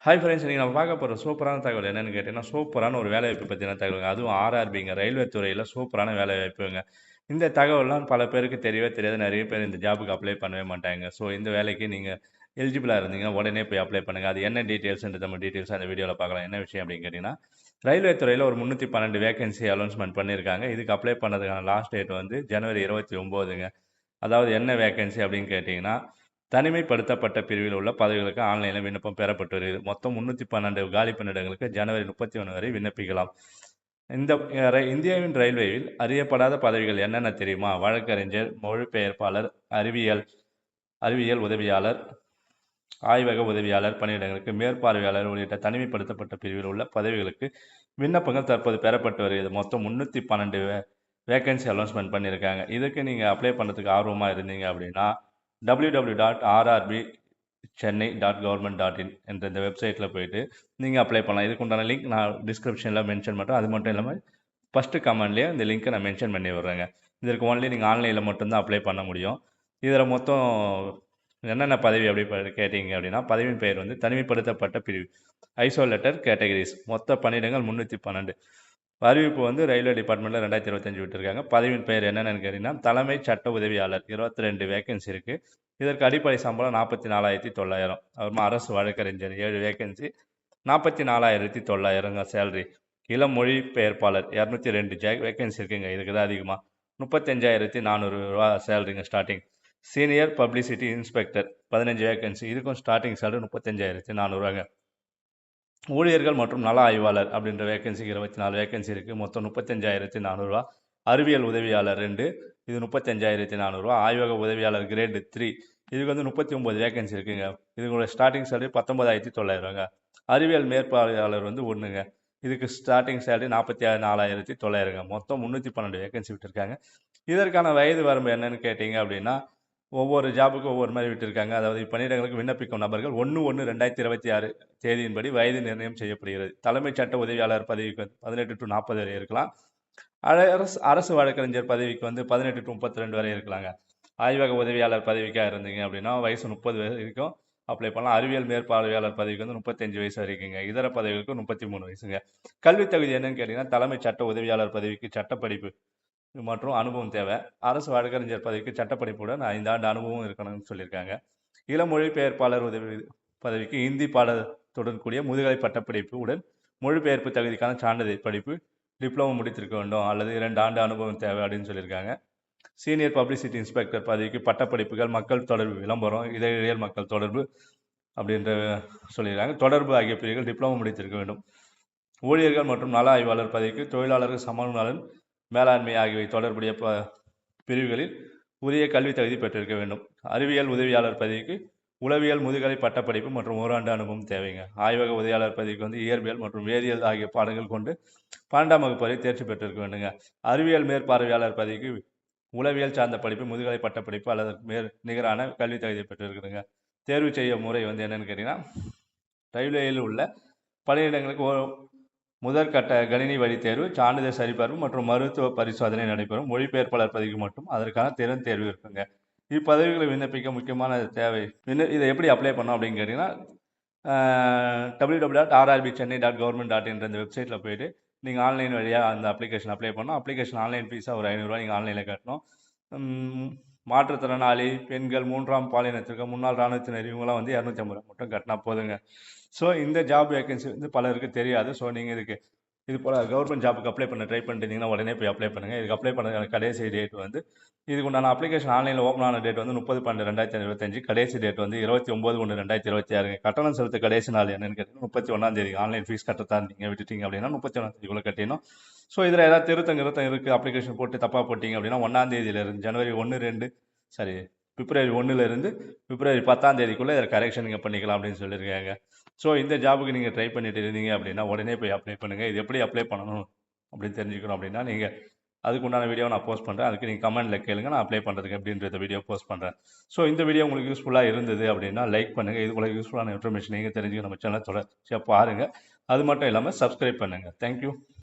Hi friends, இன்னைக்கு நம்ம பார்க்க போகிற சூப்பரான தகவல் என்னன்னு கேட்டிங்கன்னா, சூப்பரான ஒரு வேலைவாய்ப்பு பற்றின தகவலுங்க. அதுவும் ஆர்ஆர்பிங்க, ரயில்வே துறையில் சூப்பரான வேலைவாய்ப்புங்க. இந்த தகவல்லாம் பல பேருக்கு தெரியவே தெரியாது. நிறைய பேர் இந்த ஜாபுக்கு அப்ளை பண்ணவே மாட்டாங்க. ஸோ இந்த வேலைக்கு நீங்கள் எலிஜிபிளாக இருந்தீங்கன்னா உடனே போய் அப்ளை பண்ணுங்கள். அது என்ன டீட்டெயில்ஸ்ன்றது நம்ம டீட்டெயில்ஸாக அந்த வீடியோவில் பார்க்கலாம். என்ன விஷயம் அப்படின்னு கேட்டிங்கன்னா, ரயில்வே துறையில் ஒரு 312 வேகன்சி அனௌன்ஸ்மெண்ட் பண்ணியிருக்காங்க. இதுக்கு அப்ளை பண்ணதுக்கான லாஸ்ட் டேட் வந்து ஜனவரி 29ங்க. அதாவது என்ன வேகன்சி அப்படின்னு கேட்டிங்கன்னா, தனிமைப்படுத்தப்பட்ட பிரிவில் உள்ள பதவிகளுக்கு ஆன்லைனில் விண்ணப்பம் பெறப்பட்டு வருகிறது. மொத்தம் 312 காலி பணியிடங்களுக்கு ஜனவரி 31 வரை விண்ணப்பிக்கலாம். இந்த இந்தியாவின் ரயில்வேயில் அறியப்படாத பதவிகள் என்னென்ன தெரியுமா? வழக்கறிஞர், மொழிபெயர்ப்பாளர், அறிவியல் அறிவியல் உதவியாளர், ஆய்வக உதவியாளர் பணியிடங்களுக்கு மேற்பார்வையாளர் உள்ளிட்ட தனிமைப்படுத்தப்பட்ட பிரிவில் உள்ள பதவிகளுக்கு விண்ணப்பங்கள் தற்போது பெறப்பட்டு வருகிறது. மொத்தம் 312 வேகன்சி அனௌன்ஸ்மெண்ட் பண்ணியிருக்காங்க. இதுக்கு நீங்கள் அப்ளை பண்ணுறதுக்கு ஆர்வமாக இருந்தீங்க அப்படின்னா www.rrbchennai.government.in என்ற இந்த வெப்சைட்டில் போயிட்டு நீங்கள் அப்ளை பண்ணலாம். இதுக்கு உண்டான லிங்க் நான் டிஸ்கிரிப்ஷனில் மென்ஷன் பண்ணுறேன். அது மட்டும் இல்லாமல் ஃபஸ்ட்டு கமெண்ட்லேயே இந்த லிங்க்கை நான் மென்ஷன் பண்ணி விட்றேங்க. இதற்கு ஒன்லி நீங்கள் ஆன்லைனில் மட்டும்தான் அப்ளை பண்ண முடியும். இதில் மொத்தம் என்னென்ன பதவி அப்படி கேட்டிங்க அப்படின்னா, பதவியின் பெயர் வந்து தனிமைப்படுத்தப்பட்ட பிரிவு, ஐசோலேட்டர் கேட்டகரிஸ். மொத்த பணியிடங்கள் 312. அறிவிப்பு வந்து ரயில்வே டிபார்ட்மெண்ட்டில் 2025 விட்டுருக்காங்க. பதவியின் பெயர் என்னென்னு கேட்டிங்கன்னா, தலைமை சட்ட உதவியாளர். 22 வேகன்சி இருக்குது. இதற்கு அடிப்படை சம்பளம் 44,900. அப்புறமா அரசு வழக்கறிஞர் 7 வேகன்சி, 44,900 சேலரி. இளம் மொழி பெயர்ப்பாளர் 202 வேகன்சி இருக்குங்க. இதுக்கு தான் அதிகமாக 35,400 சேலரிங்க starting. Senior publicity inspector 15 vacancy. இதுக்கும் ஸ்டார்டிங் சேலரி 35,400. ஊழியர்கள் மற்றும் நல ஆய்வாளர் அப்படின்ற வேகன்சிக்கு 24 வேகன்சி இருக்குது. மொத்தம் 35,400. அறிவியல் உதவியாளர் 2, இது 35,400. ஆய்வக உதவியாளர் கிரேட் 3, இதுக்கு வந்து 39 வேகன்சி இருக்குங்க. இதுங்களோட ஸ்டார்டிங் சேலரி 19,900. அறிவியல் மேற்பார்வையாளர் வந்து 1ங்க. இதுக்கு ஸ்டார்டிங் சேலரி 44,900. மொத்தம் 312 வேகன்சி விட்டுருக்காங்க. இதற்கான வயது வரம்பு என்னன்னு கேட்டிங்க அப்படின்னா, ஒவ்வொரு ஜாபுக்கும் ஒவ்வொரு மாதிரி விட்டுருக்காங்க. அதாவது பணியிடங்களுக்கு விண்ணப்பிக்கும் நபர்கள் 1/1/2026 தேதியின்படி வயது நிர்ணயம் செய்யப்படுகிறது. தலைமைச் சட்ட உதவியாளர் பதவிக்கு வந்து 18 to 40 வரை இருக்கலாம். அரசு வழக்கறிஞர் பதவிக்கு வந்து 18 to 32 வரை இருக்கலாங்க. ஆய்வக உதவியாளர் பதவிக்காக இருந்தீங்க அப்படின்னா வயசு 30 வரைக்கும் அப்ளை பண்ணலாம். அறிவியல் மேற்பார்வையாளர் பதவிக்கு வந்து 35 வயசு வரைக்குங்க. இதர பதவிகளுக்கு 33 வயசுங்க. கல்வி தகுதி என்னன்னு கேட்டிங்கன்னா, தலைமைச் சட்ட உதவியாளர் பதவிக்கு சட்டப்படிப்பு மற்றும் அனுபவம் தேவை. அரசு வழக்கறிஞர் பதவிக்கு சட்டப்படிப்புடன் 5 ஆண்டு அனுபவம் இருக்கணும்னு சொல்லியிருக்காங்க. இளமொழி பெயர்ப்பாளர் உதவி பதவிக்கு இந்தி பாடத்துடன் கூடிய முதுகலை பட்டப்படிப்பு உடன் மொழிபெயர்ப்பு தகுதிக்கான சான்றிதழ் படிப்பு டிப்ளமோ முடித்திருக்க வேண்டும் அல்லது 2 ஆண்டு அனுபவம் தேவை அப்படின்னு சொல்லியிருக்காங்க. சீனியர் பப்ளிசிட்டி இன்ஸ்பெக்டர் பதவிக்கு பட்டப்படிப்புகள் மக்கள் தொடர்பு, விளம்பரம், இதழியல் மக்கள் தொடர்பு அப்படின்ற சொல்லியிருக்காங்க. தொடர்பு ஆகிய பிரிவுகள் டிப்ளமோ முடித்திருக்க வேண்டும். ஊழியர்கள் மற்றும் நல ஆய்வாளர் பதவிக்கு தொழிலாளர்கள் சமூக நலன், மேலாண்மை ஆகியவை தொடர்புடைய பிரிவுகளில் உரிய கல்வி தகுதி பெற்றிருக்க வேண்டும். அறிவியல் உதவியாளர் பதவிக்கு உளவியல் முதுகலை பட்டப்படிப்பு மற்றும் 1 ஆண்டு அனுபவம் தேவைங்க. ஆய்வக உதவியாளர் பதவிக்கு வந்து இயற்பியல் மற்றும் வேதியியல் ஆகிய பாடங்கள் கொண்டு 12ஆம் வகுப்பு வரை தேர்ச்சி பெற்றிருக்க வேண்டுங்க. அறிவியல் மேற்பார்வையாளர் பதவிக்கு உளவியல் சார்ந்த படிப்பு, முதுகலை பட்டப்படிப்பு அல்லது நிகரான கல்வி தகுதி பெற்றிருக்குதுங்க. தேர்வு செய்ய முறை வந்து என்னன்னு கேட்டிங்கன்னா, ரயில்வேயில் உள்ள பணியிடங்களுக்கு முதற்கட்ட கணினி வழி தேர்வு, சான்றிதழ் சரிபார்ப்பு மற்றும் மருத்துவ பரிசோதனை நடைபெறும். மொழிபெயர்ப்பாளர் பதவிக்கு மட்டும் அதற்கான திறன் தேர்வு இருக்குங்க. இப்பதவிகளை விண்ணப்பிக்க முக்கியமான தேவை இதை எப்படி அப்ளை பண்ணோம் அப்படின்னு கேட்டிங்கன்னா, www.rrbchennai.government.in இந்த வெப்சைட்டில் போயிட்டு நீங்கள் ஆன்லைன் வழியாக அந்த அப்ளிகேஷன் அப்ளை பண்ணணும். அப்ளிகேஷன் ஆன்லைன் ஃபீஸாக ஒரு 500 ரூபா நீங்கள் ஆன்லைனில் கட்டணும். மாற்றுத்திறனாளி, பெண்கள், 3ஆம் பாலினத்திற்கு, முன்னாள் இராணுவத்தினர், இவங்களாம் வந்து 250 ரூபா மட்டும் கட்டினா போதுங்க. ஸோ இந்த ஜாப் வேகன்சி வந்து பலருக்கு தெரியாது. ஸோ நீங்கள் இது போல் கவர்மெண்ட் ஜாப்புக்கு அப்ளை பண்ண ட்ரை பண்ணிட்டீங்கன்னா உடனே போய் அப்ளை பண்ணுங்கள். இதுக்கு அப்ளை பண்ண கடைசி டேட் வந்து இதுக்கு உண்டான அப்ளிகேஷன் ஆன்லைனில் ஓப்பன் ஆன டேட் வந்து 30/12/2025. கடைசி டேட் வந்து 29/1/2026. கட்டணம் செலுத்த கடைசி நாள் என்னன்னு கேட்டிங்கன்னா 31ஆம் தேதி. ஆன்லைன் ஃபீஸ் கட்டத்தான் நீங்கள் விட்டுட்டீங்க அப்படின்னா 31ஆம் தேதிக்குள்ளே கட்டிடணும். ஸோ இதில் ஏதாவது திருத்தம் இருக்குது, அப்ளிகேஷன் போட்டு தப்பாக போட்டிங்க அப்படின்னா 1ஆம் தேதியிலேருந்து பிப்ரவரி 1லேருந்து பிப்ரவரி 10ஆம் தேதிக்குள்ளே இதில் கரெக்ஷன் நீங்கள் பண்ணிக்கலாம் அப்படின்னு சொல்லியிருக்காங்க. ஸோ இந்த ஜாபுக்கு நீங்கள் ட்ரை பண்ணிட்டு இருந்தீங்க அப்படின்னா உடனே போய் அப்ளை பண்ணுங்கள். இது எப்படி அப்ளை பண்ணணும் அப்படின்னு தெரிஞ்சுக்கணும் அப்படின்னா நீங்கள் அதுக்கு உண்டான வீடியோ நான் போஸ்ட் பண்ணுறேன். அதுக்கு நீங்கள் கமெண்ட்டில் கேளுங்க, நான் அப்ளை பண்ணுறதுக்கு எப்படின்ற வீடியோ போஸ்ட் பண்ணுறேன். ஸோ இந்த வீடியோ உங்களுக்கு யூஸ்ஃபுல்லாக இருந்தது அப்படின்னா லைக் பண்ணுங்கள். இது உங்களுக்கு யூஸ்ஃபுல்லான இன்ஃபர்மேஷன் நீங்கள் தெரிஞ்சுக்க நம்ம சேனல் தொடர்ச்சியாக பாருங்கள். அது மட்டும் இல்லாமல் சப்ஸ்கிரைப் பண்ணுங்கள். தேங்க்யூ.